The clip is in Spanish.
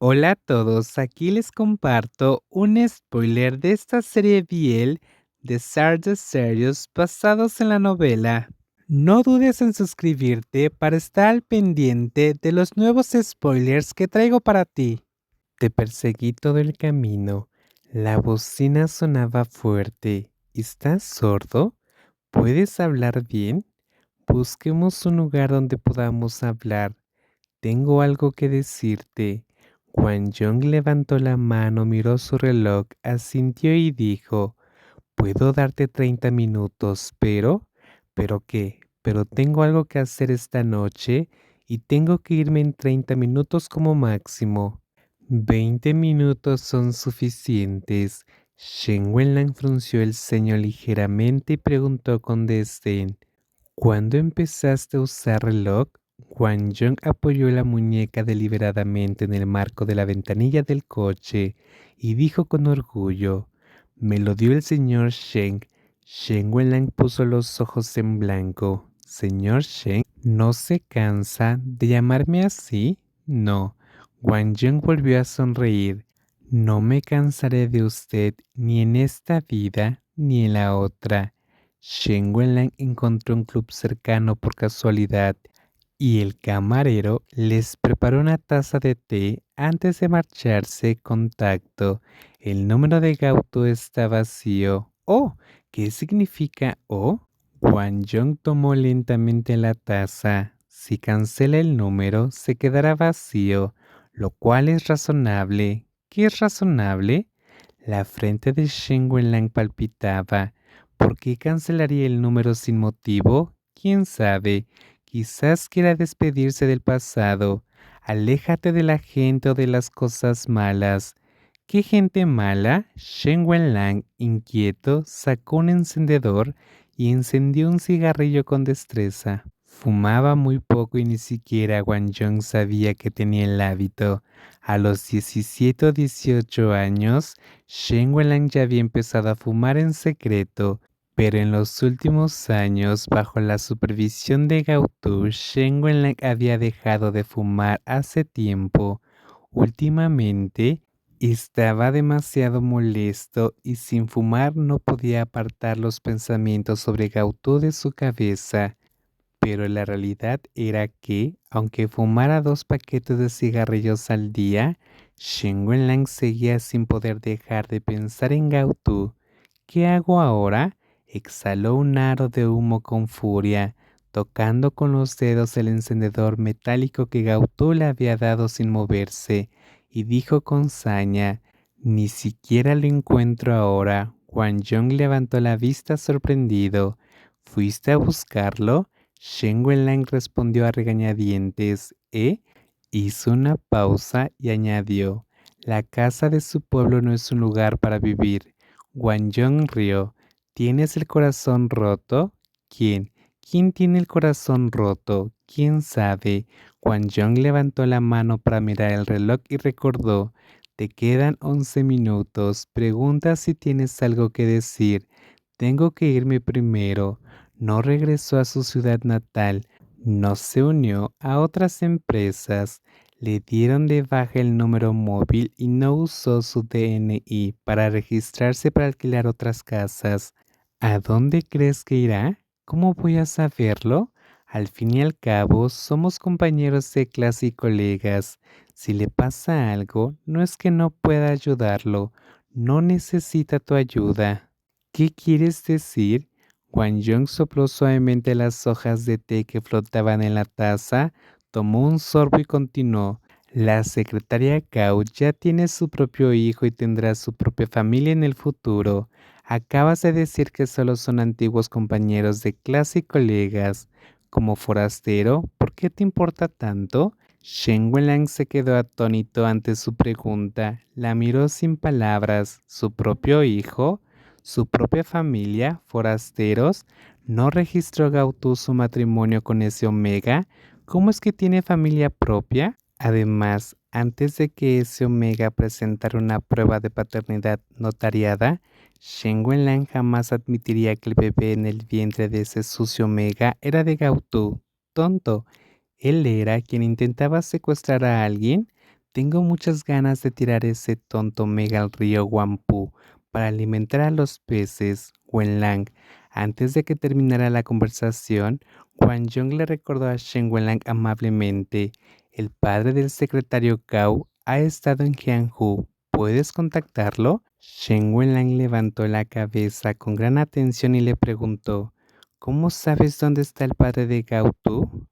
Hola a todos, aquí les comparto un spoiler de esta serie BL de Stardust Series basados en la novela. No dudes en suscribirte para estar al pendiente de los nuevos spoilers que traigo para ti. Te perseguí todo el camino. La bocina sonaba fuerte. ¿Estás sordo? ¿Puedes hablar bien? Busquemos un lugar donde podamos hablar. Tengo algo que decirte. Quan Jong levantó la mano, miró su reloj, asintió y dijo, puedo darte 30 minutos, ¿pero qué? Pero tengo algo que hacer esta noche y tengo que irme en 30 minutos como máximo. 20 minutos son suficientes. Shen Wenlang frunció el ceño ligeramente y preguntó con desdén, ¿cuándo empezaste a usar reloj? Wang Jong apoyó la muñeca deliberadamente en el marco de la ventanilla del coche y dijo con orgullo, me lo dio el señor Shen. Shen Wenlang puso los ojos en blanco. Señor Shen, ¿no se cansa de llamarme así? No. Wang Jong volvió a sonreír. No me cansaré de usted ni en esta vida ni en la otra. Shen Wenlang encontró un club cercano por casualidad y el camarero les preparó una taza de té antes de marcharse con tacto. El número de Gauto está vacío. Oh, ¿qué significa oh? Wang Jong tomó lentamente la taza. Si cancela el número, se quedará vacío, lo cual es razonable. ¿Qué es razonable? La frente de Shen Wenlang palpitaba. ¿Por qué cancelaría el número sin motivo? ¿Quién sabe? Quizás quiera despedirse del pasado. Aléjate de la gente o de las cosas malas. ¿Qué gente mala? Shen Wenlang, inquieto, sacó un encendedor y encendió un cigarrillo con destreza. Fumaba muy poco y ni siquiera Wang Jong sabía que tenía el hábito. A los 17 o 18 años, Shen Wenlang ya había empezado a fumar en secreto, pero en los últimos años, bajo la supervisión de Gautu, Shen Wenlang había dejado de fumar hace tiempo. Últimamente, estaba demasiado molesto y sin fumar no podía apartar los pensamientos sobre Gautu de su cabeza. Pero la realidad era que, aunque fumara 2 paquetes de cigarrillos al día, Shen Wenlang seguía sin poder dejar de pensar en Gautu. ¿Qué hago ahora? Exhaló un aro de humo con furia, tocando con los dedos el encendedor metálico que Gautu le había dado sin moverse, y dijo con saña, ni siquiera lo encuentro ahora. Wang Jong levantó la vista sorprendido. ¿Fuiste a buscarlo? Shen Wenlang respondió a regañadientes, ¿eh? Hizo una pausa y añadió, la casa de su pueblo no es un lugar para vivir. Wang Jong rió. ¿Tienes el corazón roto? ¿Quién? ¿Quién tiene el corazón roto? ¿Quién sabe? Wang Jong levantó la mano para mirar el reloj y recordó. Te quedan 11 minutos. Pregunta si tienes algo que decir. Tengo que irme primero. No regresó a su ciudad natal. No se unió a otras empresas. Le dieron de baja el número móvil y no usó su DNI para registrarse para alquilar otras casas. ¿A dónde crees que irá? ¿Cómo voy a saberlo? Al fin y al cabo, somos compañeros de clase y colegas. Si le pasa algo, no es que no pueda ayudarlo, no necesita tu ayuda. ¿Qué quieres decir? Wang Jong sopló suavemente las hojas de té que flotaban en la taza, tomó un sorbo y continuó. La secretaria Gao ya tiene su propio hijo y tendrá su propia familia en el futuro. Acabas de decir que solo son antiguos compañeros de clase y colegas. Como forastero, ¿por qué te importa tanto? Shen Wenlang se quedó atónito ante su pregunta. La miró sin palabras. ¿Su propio hijo? ¿Su propia familia? ¿Forasteros? ¿No registró Gautu su matrimonio con ese Omega? ¿Cómo es que tiene familia propia? Además, antes de que ese Omega presentara una prueba de paternidad notariada, Shen Wenlang jamás admitiría que el bebé en el vientre de ese sucio Omega era de Gautu. Tonto. Él era quien intentaba secuestrar a alguien. Tengo muchas ganas de tirar ese tonto mega al río Wampu para alimentar a los peces. Wenlang. Antes de que terminara la conversación, Huan Yong le recordó a Shen Wenlang amablemente: el padre del secretario Gao ha estado en Jianghu. ¿Puedes contactarlo? Shen Wenlang levantó la cabeza con gran atención y le preguntó: ¿cómo sabes dónde está el padre de Gao tú?